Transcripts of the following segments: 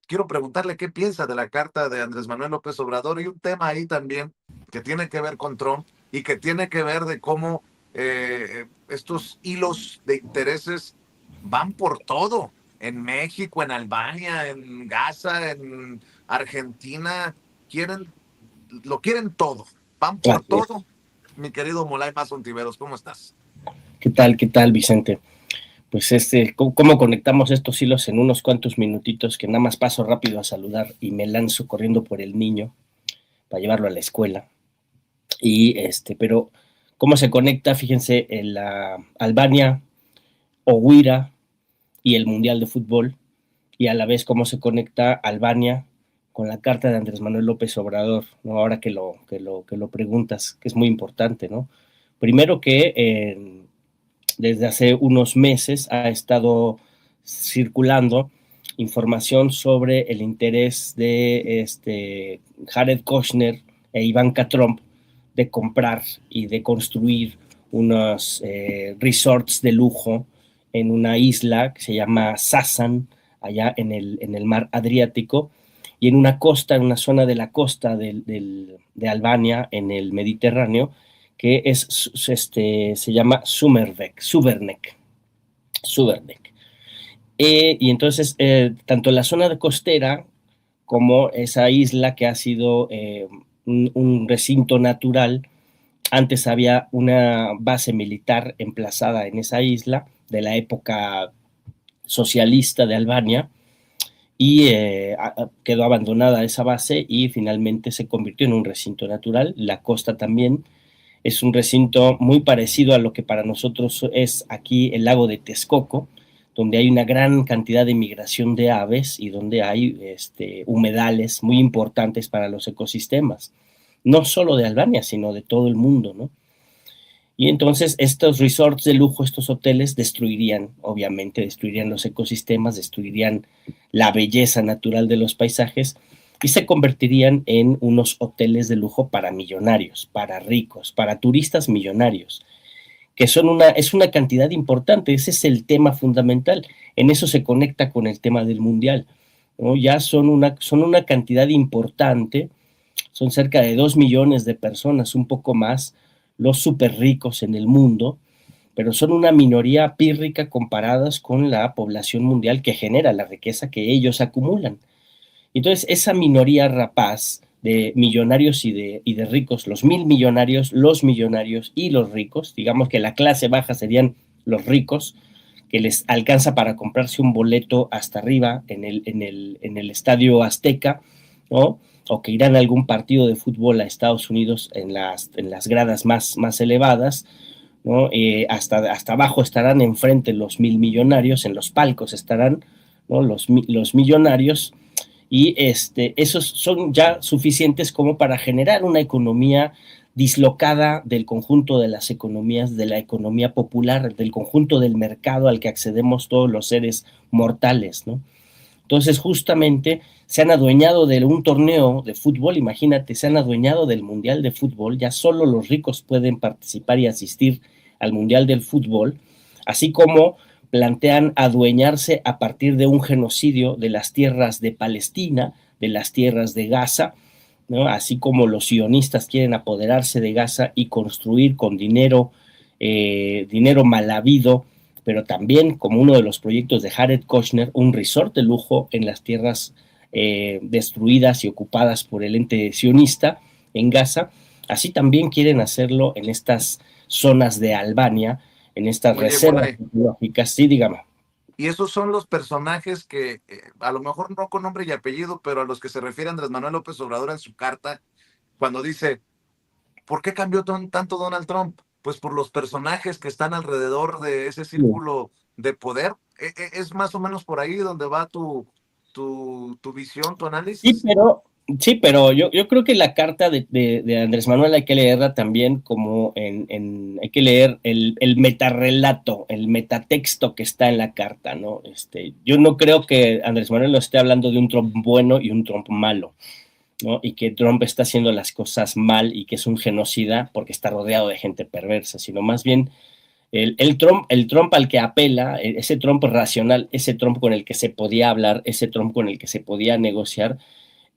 quiero preguntarle qué piensa de la carta de Andrés Manuel López Obrador y un tema ahí también que tiene que ver con Trump y que tiene que ver de cómo estos hilos de intereses van por todo, en México, en Albania, en Gaza, en Argentina, quieren, lo quieren todo, van por Así es. todo. Mi querido Molay Más Ontiveros, ¿cómo estás? Qué tal, Vicente? Pues ¿cómo conectamos estos hilos en unos cuantos minutitos que nada más paso rápido a saludar y me lanzo corriendo por el niño para llevarlo a la escuela? Pero ¿cómo se conecta? Fíjense, en la Albania, Oguira y el Mundial de Fútbol, y a la vez cómo se conecta Albania con la carta de Andrés Manuel López Obrador, ¿no? Ahora que lo preguntas, que es muy importante, ¿no? Primero que desde hace unos meses ha estado circulando información sobre el interés de Jared Kushner e Ivanka Trump de comprar y de construir unos resorts de lujo en una isla que se llama Sasan, allá en el mar Adriático, y en una costa, en una zona de la costa de Albania, en el Mediterráneo, que se llama Suvernek. Y entonces, tanto la zona de costera como esa isla que ha sido un recinto natural, antes había una base militar emplazada en esa isla de la época socialista de Albania, y quedó abandonada esa base y finalmente se convirtió en un recinto natural. La costa también es un recinto muy parecido a lo que para nosotros es aquí el lago de Texcoco, donde hay una gran cantidad de migración de aves y donde hay humedales muy importantes para los ecosistemas, no solo de Albania, sino de todo el mundo, ¿no? Y entonces estos resorts de lujo, estos hoteles, destruirían, obviamente, destruirían los ecosistemas, destruirían la belleza natural de los paisajes y se convertirían en unos hoteles de lujo para millonarios, para ricos, para turistas millonarios, que es una cantidad importante. Ese es el tema fundamental. En eso se conecta con el tema del mundial, ¿no? Ya son una cantidad importante, son cerca de 2 millones de personas, un poco más, los súper ricos en el mundo, pero son una minoría pírrica comparadas con la población mundial que genera la riqueza que ellos acumulan. Entonces, esa minoría rapaz de millonarios y de ricos, los mil millonarios, los millonarios y los ricos, digamos que la clase baja serían los ricos, que les alcanza para comprarse un boleto hasta arriba en el Estadio Azteca, ¿no? O que irán a algún partido de fútbol a Estados Unidos en las gradas más elevadas, ¿no? Hasta abajo estarán enfrente los mil millonarios, en los palcos estarán, ¿no? Los millonarios, y esos son ya suficientes como para generar una economía dislocada del conjunto de las economías, de la economía popular, del conjunto del mercado al que accedemos todos los seres mortales, ¿no? Entonces, justamente se han adueñado de un torneo de fútbol, imagínate, se han adueñado del Mundial de Fútbol, ya solo los ricos pueden participar y asistir al Mundial del Fútbol, así como plantean adueñarse a partir de un genocidio de las tierras de Palestina, de las tierras de Gaza, ¿no? Así como los sionistas quieren apoderarse de Gaza y construir con dinero mal habido, pero también como uno de los proyectos de Jared Kushner, un resort de lujo en las tierras destruidas y ocupadas por el ente sionista en Gaza. Así también quieren hacerlo en estas zonas de Albania, en estas Oye, reservas Molay, ecológicas. Sí, dígame. y esos son los personajes que, a lo mejor no con nombre y apellido, pero a los que se refiere Andrés Manuel López Obrador en su carta, cuando dice, ¿por qué cambió tanto Donald Trump? Pues por los personajes que están alrededor de ese Sí. círculo de poder. Es más o menos por ahí donde va tu visión, tu Sí, análisis. pero, sí, pero yo creo que la carta de Andrés Manuel hay que leerla también como hay que leer el metarrelato, el metatexto que está en la carta, ¿no? Yo no creo que Andrés Manuel lo esté hablando de un Trump bueno y un Trump malo, ¿no? Y que Trump está haciendo las cosas mal y que es un genocida porque está rodeado de gente perversa, sino más bien El Trump al que apela, ese Trump racional, ese Trump con el que se podía hablar, ese Trump con el que se podía negociar,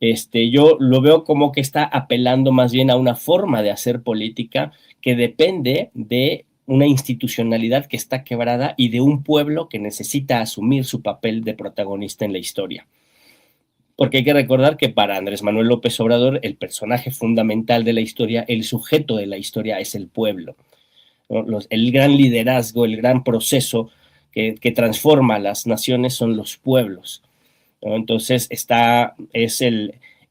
yo lo veo como que está apelando más bien a una forma de hacer política que depende de una institucionalidad que está quebrada y de un pueblo que necesita asumir su papel de protagonista en la historia. Porque hay que recordar que para Andrés Manuel López Obrador, el personaje fundamental de la historia, el sujeto de la historia es el pueblo, ¿no? El gran liderazgo, el gran proceso que transforma a las naciones son los pueblos, ¿no? Entonces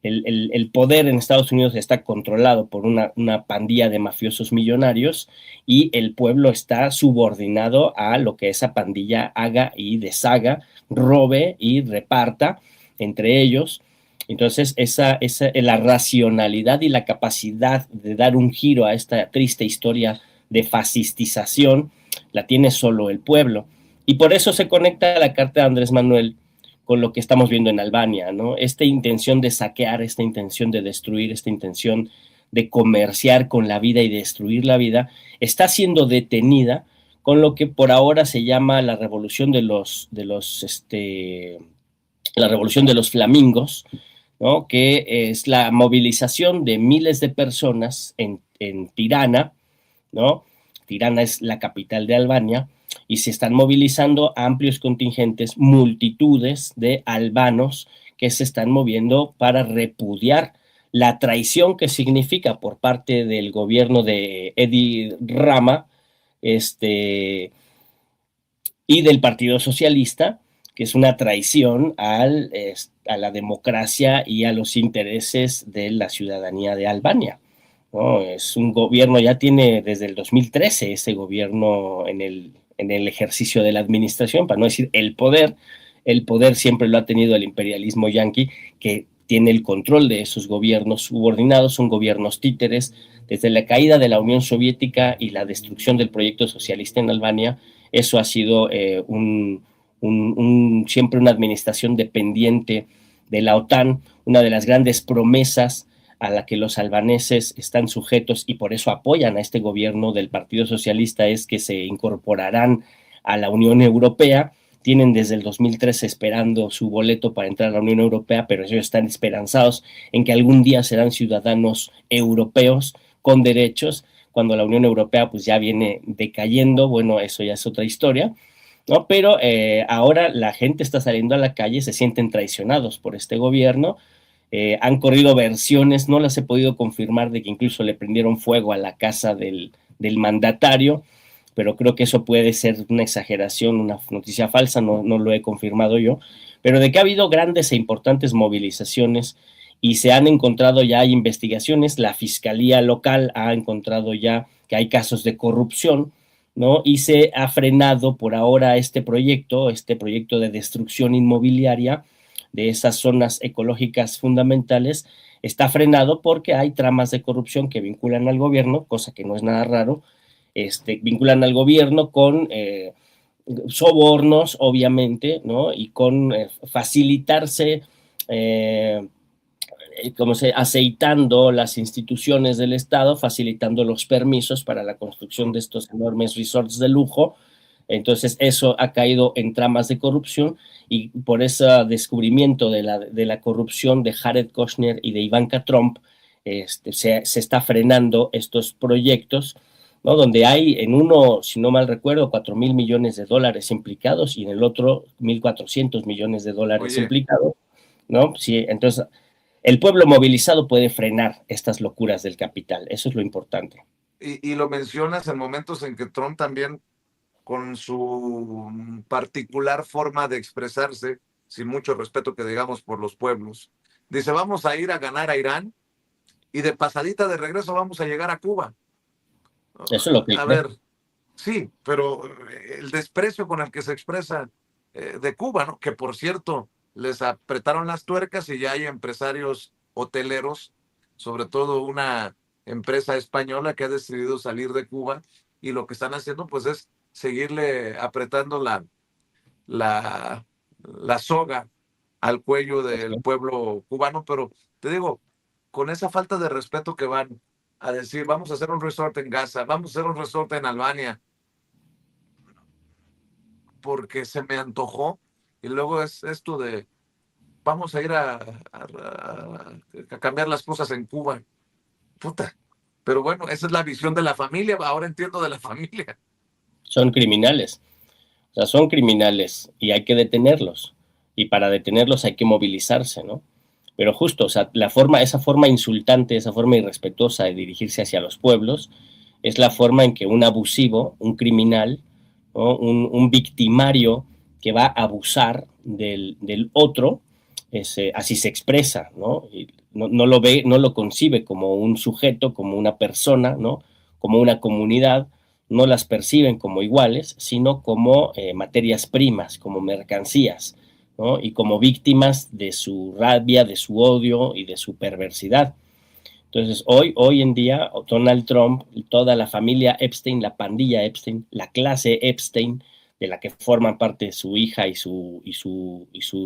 el poder en Estados Unidos está controlado por una pandilla de mafiosos millonarios y el pueblo está subordinado a lo que esa pandilla haga y deshaga, robe y reparta entre ellos. Entonces, la racionalidad y la capacidad de dar un giro a esta triste historia de fascistización la tiene solo el pueblo. Y por eso se conecta la carta de Andrés Manuel con lo que estamos viendo en Albania, ¿no? Esta intención de saquear, esta intención de destruir, esta intención de comerciar con la vida y destruir la vida, está siendo detenida con lo que por ahora se llama la revolución la revolución de los flamingos, ¿no? Que es la movilización de miles de personas en Tirana, ¿no? Tirana es la capital de Albania, y se están movilizando amplios contingentes, multitudes de albanos que se están moviendo para repudiar la traición que significa por parte del gobierno de Edi Rama, y del Partido Socialista, que es una traición a la democracia y a los intereses de la ciudadanía de Albania, ¿no? Es un gobierno, ya tiene desde el 2013 ese gobierno en el ejercicio de la administración, para no decir el poder siempre lo ha tenido el imperialismo yanqui, que tiene el control de esos gobiernos subordinados, son gobiernos títeres. Desde la caída de la Unión Soviética y la destrucción del proyecto socialista en Albania, eso ha sido siempre una administración dependiente de la OTAN, una de las grandes promesas a la que los albaneses están sujetos y por eso apoyan a este gobierno del Partido Socialista es que se incorporarán a la Unión Europea. Tienen desde el 2013 esperando su boleto para entrar a la Unión Europea, pero ellos están esperanzados en que algún día serán ciudadanos europeos con derechos, cuando la Unión Europea pues ya viene decayendo. Bueno, eso ya es otra historia, ¿no? Pero ahora la gente está saliendo a la calle, se sienten traicionados por este gobierno. Han corrido versiones, no las he podido confirmar, de que incluso le prendieron fuego a la casa del mandatario, pero creo que eso puede ser una exageración, una noticia falsa, no lo he confirmado yo, pero de que ha habido grandes e importantes movilizaciones y se han encontrado ya, hay investigaciones, la fiscalía local ha encontrado ya que hay casos de corrupción, ¿no? Y se ha frenado por ahora este proyecto de destrucción inmobiliaria de esas zonas ecológicas fundamentales, está frenado porque hay tramas de corrupción que vinculan al gobierno, cosa que no es nada raro, vinculan al gobierno con sobornos, obviamente, ¿no? Y con facilitarse, como se, aceitando las instituciones del Estado, facilitando los permisos para la construcción de estos enormes resorts de lujo. Entonces eso ha caído en tramas de corrupción y por ese descubrimiento de la corrupción de Jared Kushner y de Ivanka Trump, se está frenando estos proyectos, ¿no? Donde hay en uno, si no mal recuerdo, 4,000 millones de dólares implicados y en el otro 1,400 millones de dólares Oye, implicados, ¿no? Sí, entonces el pueblo movilizado puede frenar estas locuras del capital, eso es lo importante. y lo mencionas en momentos en que Trump también, con su particular forma de expresarse, sin mucho respeto que digamos por los pueblos, dice, vamos a ir a ganar a Irán y de pasadita de regreso vamos a llegar a Cuba. Eso es lo que él A cree. ver, sí, pero el desprecio con el que se expresa de Cuba, ¿no? Que por cierto, les apretaron las tuercas y ya hay empresarios hoteleros, sobre todo una empresa española que ha decidido salir de Cuba y lo que están haciendo pues es seguirle apretando la soga al cuello del pueblo cubano, pero te digo, con esa falta de respeto que van a decir, vamos a hacer un resort en Gaza, vamos a hacer un resort en Albania, porque se me antojó, y luego es esto de vamos a ir a cambiar las cosas en Cuba. Puta. Pero bueno, esa es la visión de la familia. Ahora entiendo de la familia. Son criminales. O sea, son criminales y hay que detenerlos. Y para detenerlos hay que movilizarse, ¿no? Pero justo, o sea, esa forma insultante, esa forma irrespetuosa de dirigirse hacia los pueblos, es la forma en que un abusivo, un criminal, ¿no? Un victimario que va a abusar del otro, así se expresa, ¿no? Y no lo ve, no lo concibe como un sujeto, como una persona, ¿no? Como una comunidad, no las perciben como iguales, sino como materias primas, como mercancías, ¿no? Y como víctimas de su rabia, de su odio y de su perversidad. Entonces, hoy en día, Donald Trump, toda la familia Epstein, la pandilla Epstein, la clase Epstein, de la que forman parte su hija y su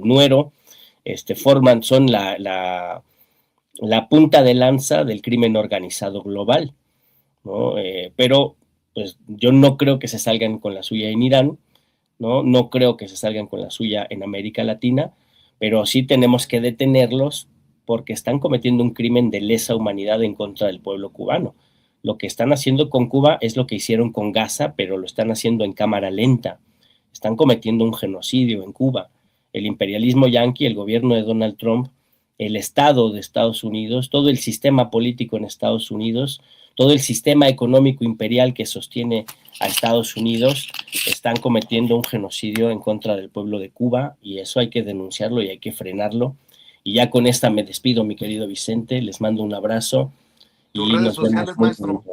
nuero, son la punta de lanza del crimen organizado global, ¿no? Pero pues yo no creo que se salgan con la suya en Irán, ¿no? No creo que se salgan con la suya en América Latina, pero sí tenemos que detenerlos porque están cometiendo un crimen de lesa humanidad en contra del pueblo cubano. Lo que están haciendo con Cuba es lo que hicieron con Gaza, pero lo están haciendo en cámara lenta. Están cometiendo un genocidio en Cuba. El imperialismo yanqui, el gobierno de Donald Trump, el Estado de Estados Unidos, todo el sistema político en Estados Unidos, todo el sistema económico imperial que sostiene a Estados Unidos, están cometiendo un genocidio en contra del pueblo de Cuba y eso hay que denunciarlo y hay que frenarlo. Y ya con esta me despido, mi querido Vicente, les mando un abrazo Tus y redes nos vemos sociales, muy maestro. pronto.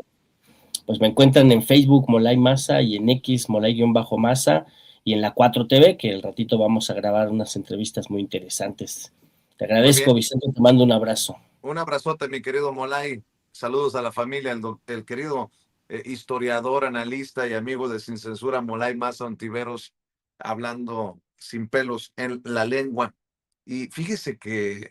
Pues me encuentran en Facebook Molay Masa y en X Molay-Masa y en la 4TV, que el ratito vamos a grabar unas entrevistas muy interesantes. Te Muy agradezco, bien. Vicente, te mando un abrazo. Un abrazote, mi querido Molay. Saludos a la familia, el querido historiador, analista y amigo de Sin Censura, Molay Maza Ontiveros, hablando sin pelos en la lengua. Y fíjese que